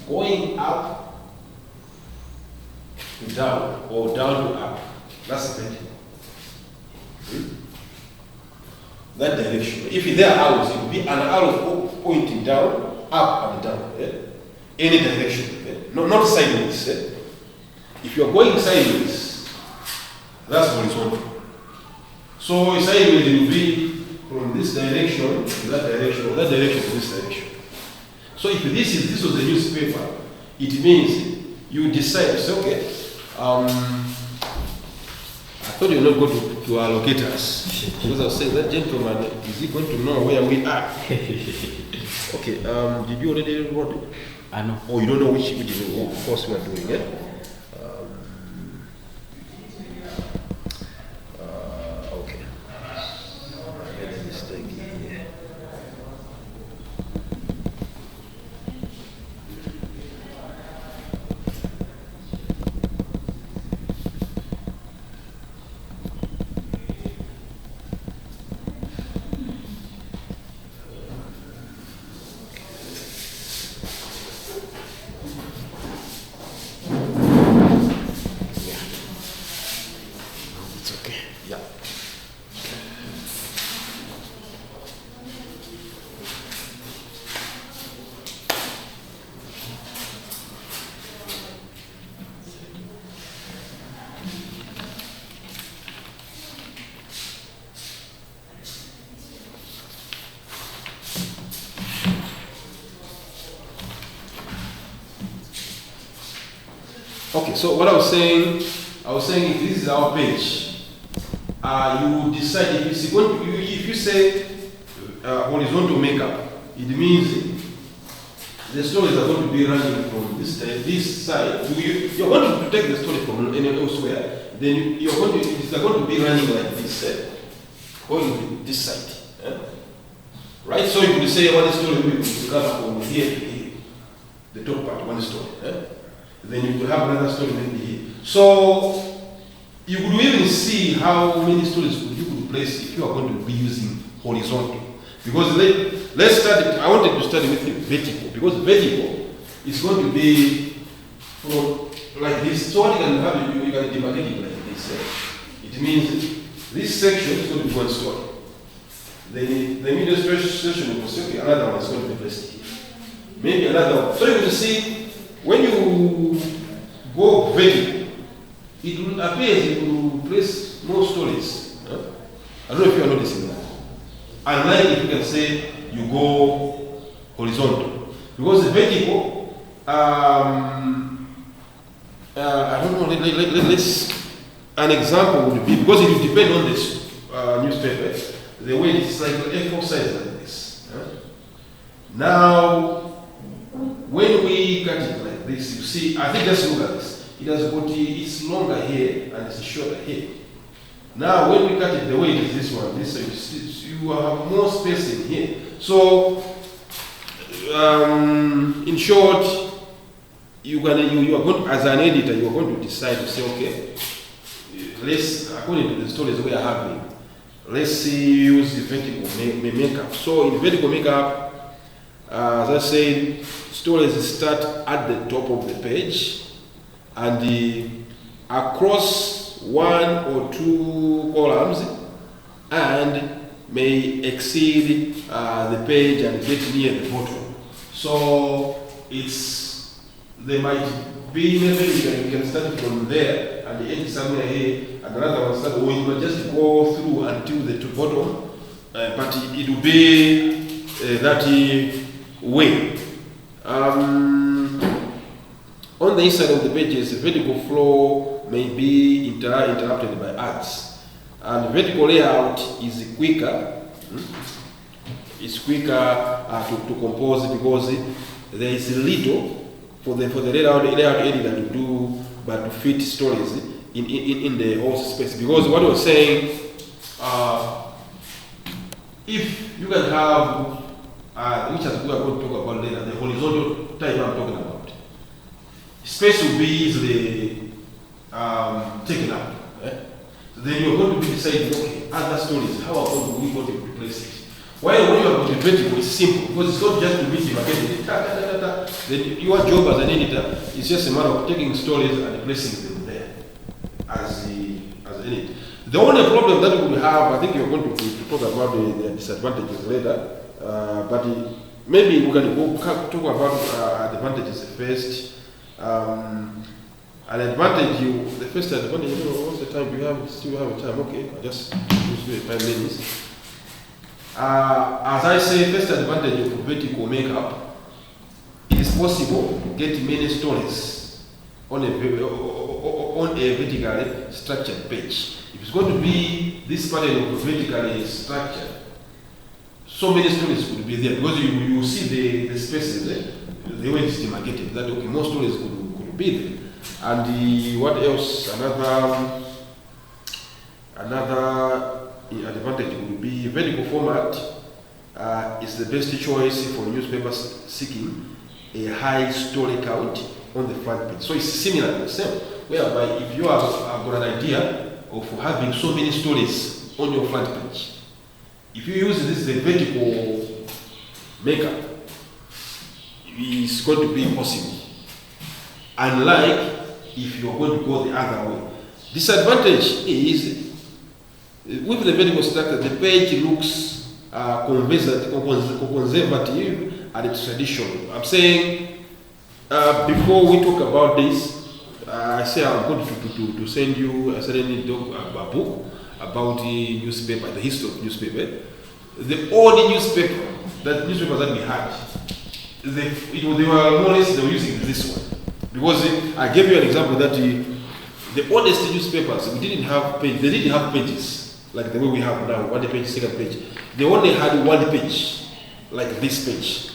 going up to down or down to up. That's vertical. That direction. If there are arrows, it will be an arrow pointing down, up and down. Any direction. Not sideways. If you are going sideways, that's horizontal. So sideways it will be from this direction to that direction, or that direction to this direction. So if this was a newspaper, it means you decide to say, okay, I thought you were not going to allocate us. Because I was saying, that gentleman, is he going to know where we are? Okay, did you already wrote it? I know. Oh, you don't know which course we are doing, yeah? Okay. I made a mistake here. Yeah. Okay, so what I was saying if this is our page, you decide if you say horizontal makeup, it means the stories are going to be running from this side. You're going to take the story from elsewhere, then it's going to be running like this, going to this side. Right? So you could say one story will run from here to here, the top part, one story. Then you could have another story maybe here. So you could even see how many stories you could place if you are going to be using horizontal. Because let's start. I wanted to start with vertical, because vertical is going to be from like this. So what you can have, you can demarcate it like this. It means this section is going to be one story. The middle section will say, okay, another one is going to be placed here. Maybe another one. So you can see when you go vertical, it will appear as if you will place more stories. I don't know if you are noticing that. Unlike if you can say you go horizontal. Because the vertical, I don't know, let's, an example would be, because it will depend on this newspaper, the way it's like A4 size like this. Now, when we cut it like this, you see, I think just look at this. It has got, it's longer here and it's shorter here. Now, when we cut it the way it is this one, you have more space in here. So, in short, you are going to, as an editor, you are going to decide to say, okay, let's, according to the stories we are having, let's use the vertical makeup. So, in vertical makeup, as I said, stories start at the top of the page, and across one or two columns, and may exceed the page and get near the bottom. So they might be, maybe you can start from there and end somewhere here, and another one start, or you might just go through until the bottom, but it will be that way. On the inside of the pages, the vertical flow may be interrupted by ads. And vertical layout is quicker. It's quicker to compose, because there is little for the layout editor to do, but to fit stories in the whole space. Because what I was saying, if you can have, which we are going to talk about later, the horizontal type I'm talking about, space will be easily taken up. So then you're going to be deciding, okay, other stories, how are we going to replace it? While when you are going to vertical, it's simple because it's not just to meet him again. Then your job as an editor is just a matter of taking stories and placing them there as an edit. The only problem that we have, I think you're going to talk about the disadvantages later, but maybe we can talk about advantages first. An advantage, the first advantage, what's the time? Still have a time? Okay, I just use 5 minutes. As I say, first advantage of vertical makeup, it is possible to get many stories on a vertically structured page. If it's going to be this pattern of vertically structured, so many stories could be there because you see the spaces, the way it's demarcated, that okay, more stories could be there. And what else? Another advantage would be vertical format is the best choice for newspapers seeking a high story count on the front page. So it's similar to the same, whereby if you have got an idea of having so many stories on your front page, if you use this the vertical makeup, it's going to be possible. Unlike if you're going to go the other way. Disadvantage is with the vertical structure, the page looks conservative and traditional. I'm saying before we talk about this, I say I'm going to send you a certain book about the newspaper, the history of newspaper. The old newspapers that we had, they were more or less they were using this one. Because I gave you an example that the oldest newspapers, they didn't have pages like the way we have now, one page, second page. They only had one page, like this page.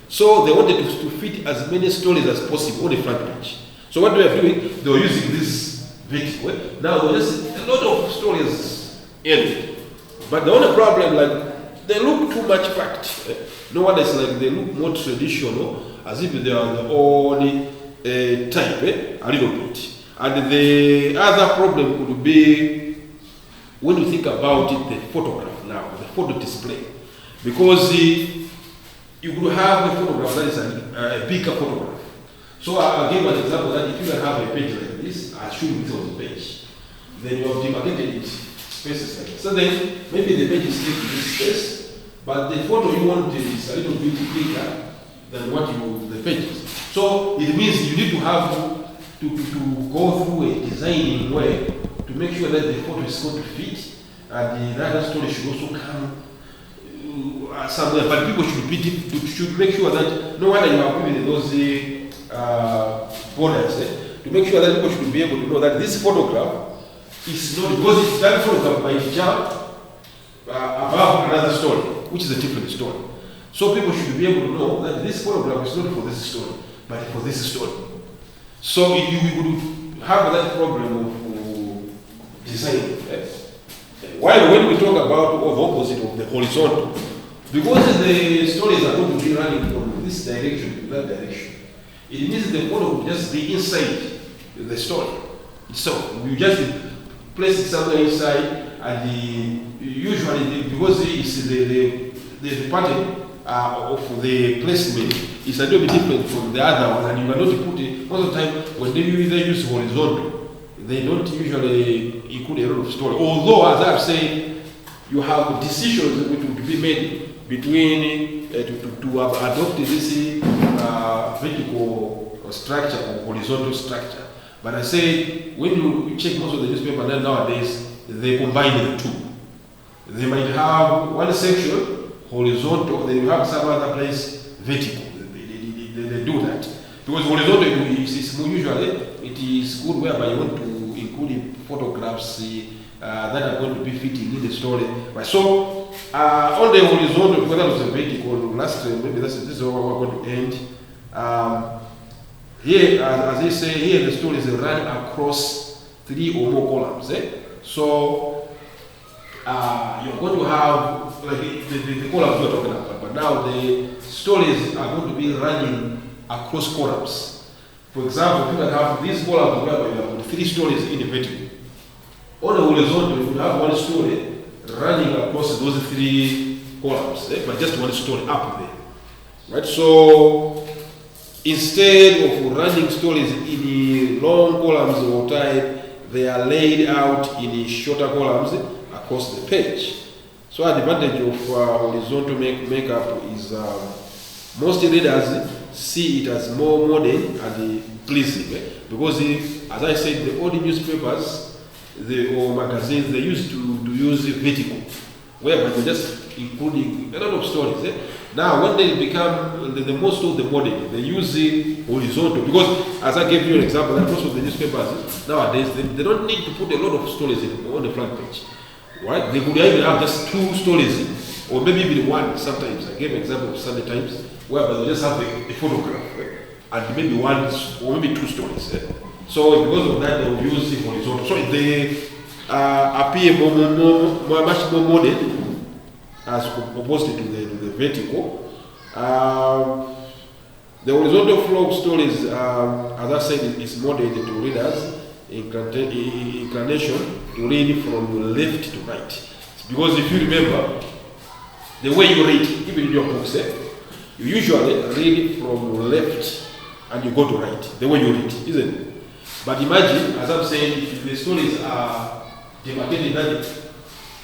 So they wanted to fit as many stories as possible on the front page. So what they were doing, they were using this vertical. Now there's a lot of stories in it. But the only problem, like, they look too much packed. No wonder it's like they look more traditional, as if they are the only type, a little bit. And the other problem could be when you think about it, the photograph now, the photo display. Because you could have a photograph that is a bigger photograph. So I'll give an example that if you have a page like this, I assume this was a page, then you have demarcated it spaces like this. So then maybe the page is taking this space, but the photo you want is a little bit bigger than what the page is. So it means you need to have to go through a designing way to make sure that the photo is going to fit, and the other story should also come somewhere. But people should make sure that no wonder you are putting those borders to make sure that people should be able to know that this photograph is not, because that photograph might jump above another story, which is a different story. So people should be able to know that this photograph is not for this story, but for this story. So if you would have that problem of design, while when we talk about the opposite of the horizontal, because the stories are going to be running from this direction to that direction, it means the photo will just be inside the story itself. You just place it somewhere inside, and usually because it's the pattern of the placement is a little bit different from the other one, and you cannot put it. Most of the time, when they use horizontal, they don't usually include a lot of story. Although, as I've said, you have decisions which would be made between to adopt this vertical structure or horizontal structure. But I say, when you check most of the newspapers nowadays, they combine the two. They might have one section horizontal, then you have some other place vertical. They do that. Because horizontal is more usually, it is good whereby you want to include photographs that are going to be fitting in the story. Right. So, on the horizontal, because that was a vertical, last maybe this is where we're going to end. Here, as they say, here the stories run across 3 or more columns. So, you're going to have like the columns we're talking about, but now the stories are going to be running across columns. For example, you can have these columns where you have 3 stories in the vertical. On the horizontal, you could have one story running across those 3 columns, but just one story up there, right? So instead of running stories in long columns or type, they are laid out in shorter columns across the page. So advantage of horizontal makeup is most readers see it as more modern and pleasing, because as I said, the old newspapers or magazines, they used to use vertical, whereby they're just including a lot of stories. Now, when they become the most of the modern, they use horizontal, because as I gave you an example, that most of the newspapers nowadays, they don't need to put a lot of stories on the front page, right? They could even have just 2 stories, or maybe even 1 sometimes. I gave an example of Sunday Times, whereby they just have a photograph, and maybe 1 or maybe 2 stories. So because of that, they will use horizontal. So they appear much more modern as opposed to the vertical. The horizontal flow of stories, as I said, is modeled to readers' inclination to read from left to right. Because if you remember, the way you read, even in your books, you usually read from left and you go to right, the way you read, isn't it? But imagine, as I'm saying, if the stories are demarcated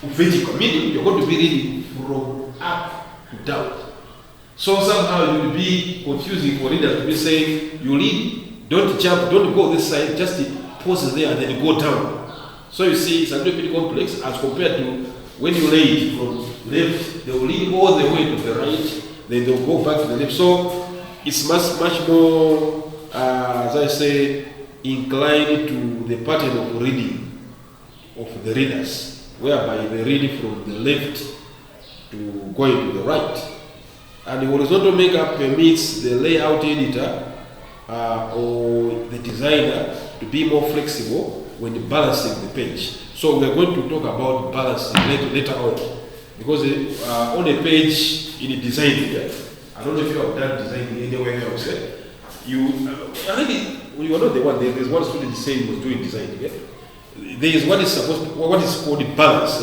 vertical, meaning you're going to be reading from up to down. So somehow it will be confusing for readers to be saying, you read, don't jump, don't go this side, just pause there and then go down. So you see, it's a little bit complex as compared to when you read from left, they will read all the way to the right, then they'll go back to the left. So it's much more, as I say, inclined to the pattern of reading of the readers, whereby they read from the left to going to the right. And the horizontal makeup permits the layout editor or the designer to be more flexible when balancing the page. So we're going to talk about balancing later on, because on a page in a design, I don't know if you have done designing anywhere else. You are not the one. There's one student saying he was doing design. There is what is called balance.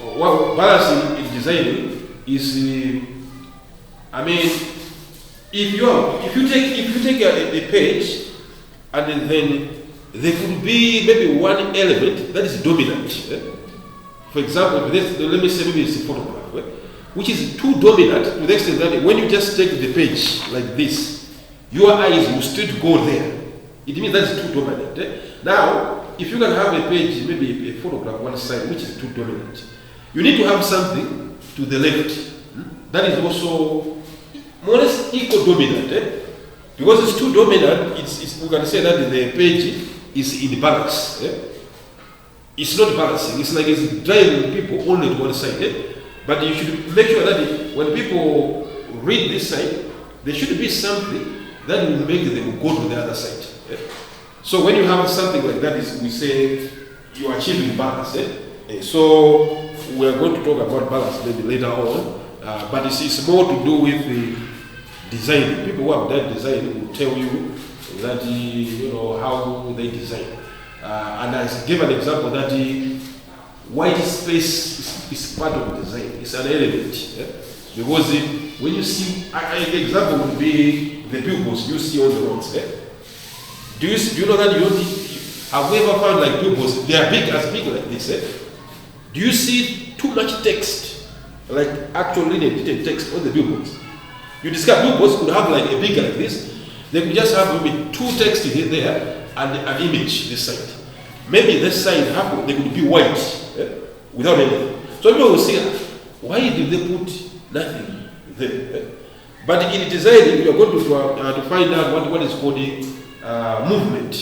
What balance in designing is, if you take a page and then there could be maybe one element that is dominant. For example, let me say maybe it's a photograph, which is too dominant to the extent that when you just take the page like this, your eyes will still go there. It means that's too dominant. Now, if you can have a page, maybe a photograph one side, which is too dominant, you need to have something to the left that is also more or less equal dominant. Because it's too dominant, we can say that the page is in balance. It's not balancing. It's like it's driving people only to one side. But you should make sure that when people read this side, there should be something that will make them go to the other side. So when you have something like that, we say you are achieving balance. So we are going to talk about balance maybe later on, but it's more to do with the design. People who have done design will tell you that how they design. And I gave an example that white space is part of the design. It's an element. Because when you see, the example would be the billboards you see on the roads. Do you know that have we ever found like billboards? They are as big like this. Do you see too much text, like actually written text on the billboards? You discover billboards could have like a big like this. They could just have maybe 2 text there and an image this side. Maybe this side they could be white without anything. So people will say, why did they put nothing there? But in designing, you are going to find out what is called movement.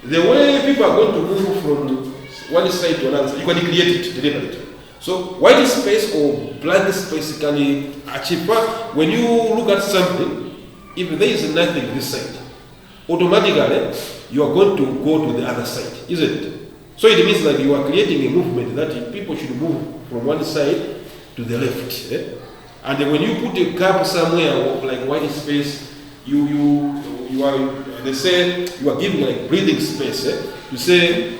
The way people are going to move from one side to another, you can create it deliberately. So white space or blank space can achieve. When you look at something, if there is nothing this side, automatically you are going to go to the other side, isn't it? So it means like you are creating a movement that people should move from one side to the left. And then when you put a gap somewhere or like white space, they say you are giving like breathing space to say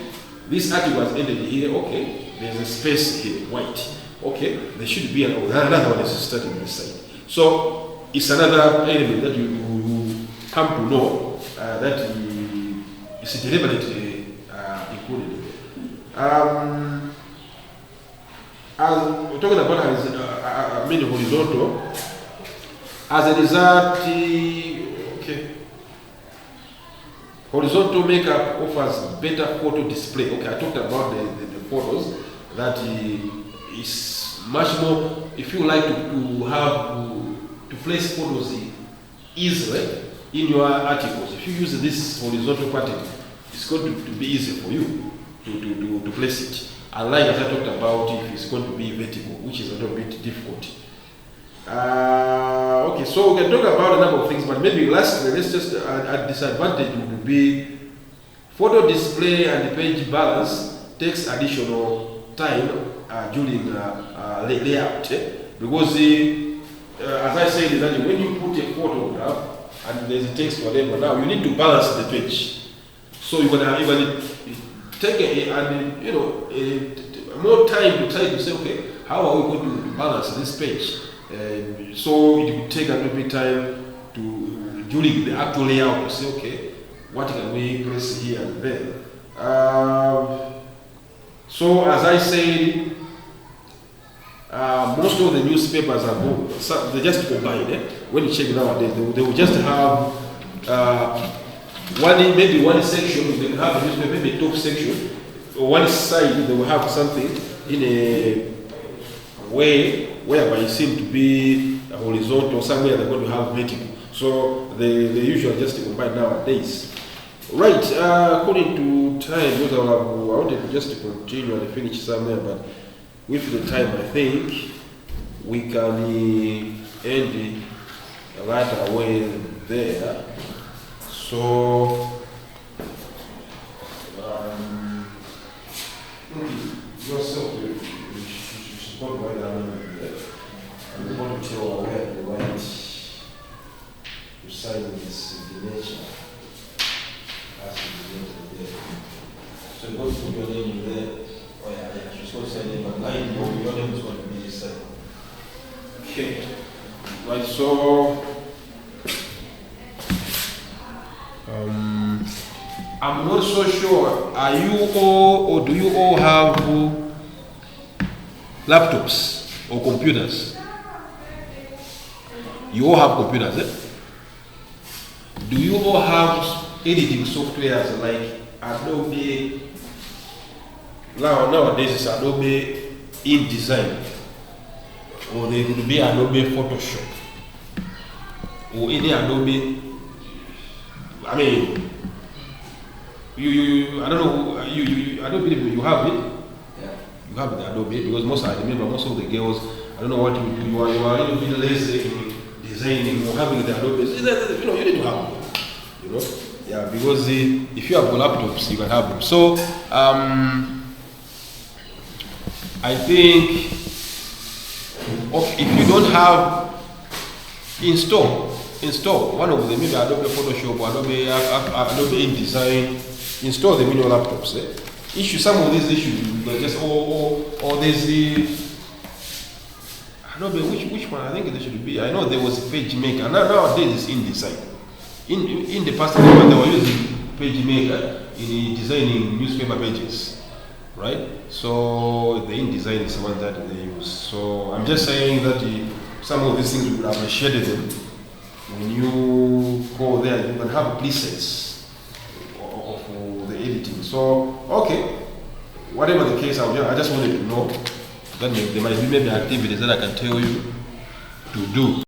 this article has ended here. Okay, there's a space here, white. Okay, there should be another one is starting on the side. So it's another element that you come to know that is deliberately included. As we're talking about horizontal, as a result, okay, horizontal makeup offers better photo display. Okay, I talked about the photos that is much more. If you like to place photos easily in your articles, if you use this horizontal pattern, it's going to be easy for you to place it. Unlike as I talked about, if it's going to be vertical, which is a little bit difficult. Okay, so we can talk about a number of things, but maybe lastly, let's just a disadvantage would be photo display and page balance takes additional time during layout, because as I said, that when you put a photograph and there's a text whatever, now you need to balance the page. So you're gonna take more time to try to say, okay, how are we going to balance this page? So it will take a little bit time to during the actual layout to say, okay, what can we place here and there? So as I said, most of the newspapers are good. So they just combine it. When you check nowadays, they will just have maybe one section. They can have a newspaper, maybe top section, or one side they will have something in a way whereby it seems to be a horizontal, somewhere they're going to have vertical. So they usually just combine nowadays. Right, according to time, because I wanted to just continue and finish somewhere, but with the time, I think we can end right away there. So, yourself, you should not write down there. And we want to tell where to write to sign this signature. So you go to put your name there. Oh yeah, she's going to say name, but your name is going to be this side. Okay. Right, so I'm not so sure. Are you all, or do you all have laptops or computers? You all have computers, eh? Do you all have editing softwares like Adobe? Nowadays it's Adobe InDesign, or there could be Adobe Photoshop, or any Adobe. I mean, I don't know. I don't believe you have it. Yeah. You have the Adobe, because I remember most of the girls. I don't know what you do. You are a little bit lazy in designing or having the Adobe. You need to have it. Yeah, because if you have laptops, you can have them. So I think if you don't have, install one of the maybe Adobe Photoshop or Adobe InDesign, install them in your laptops. Issue some of these issues, but just or there's the Adobe, which one I think there should be. I know there was a PageMaker. Nowadays it's InDesign. In the past, they were using PageMaker in designing newspaper pages, right? So the InDesign is the one that they use. So I'm just saying that some of these things we would appreciate them. When you go there, you can have presets of the editing. So okay, whatever the case, I just wanted to know that there might be maybe activities that I can tell you to do.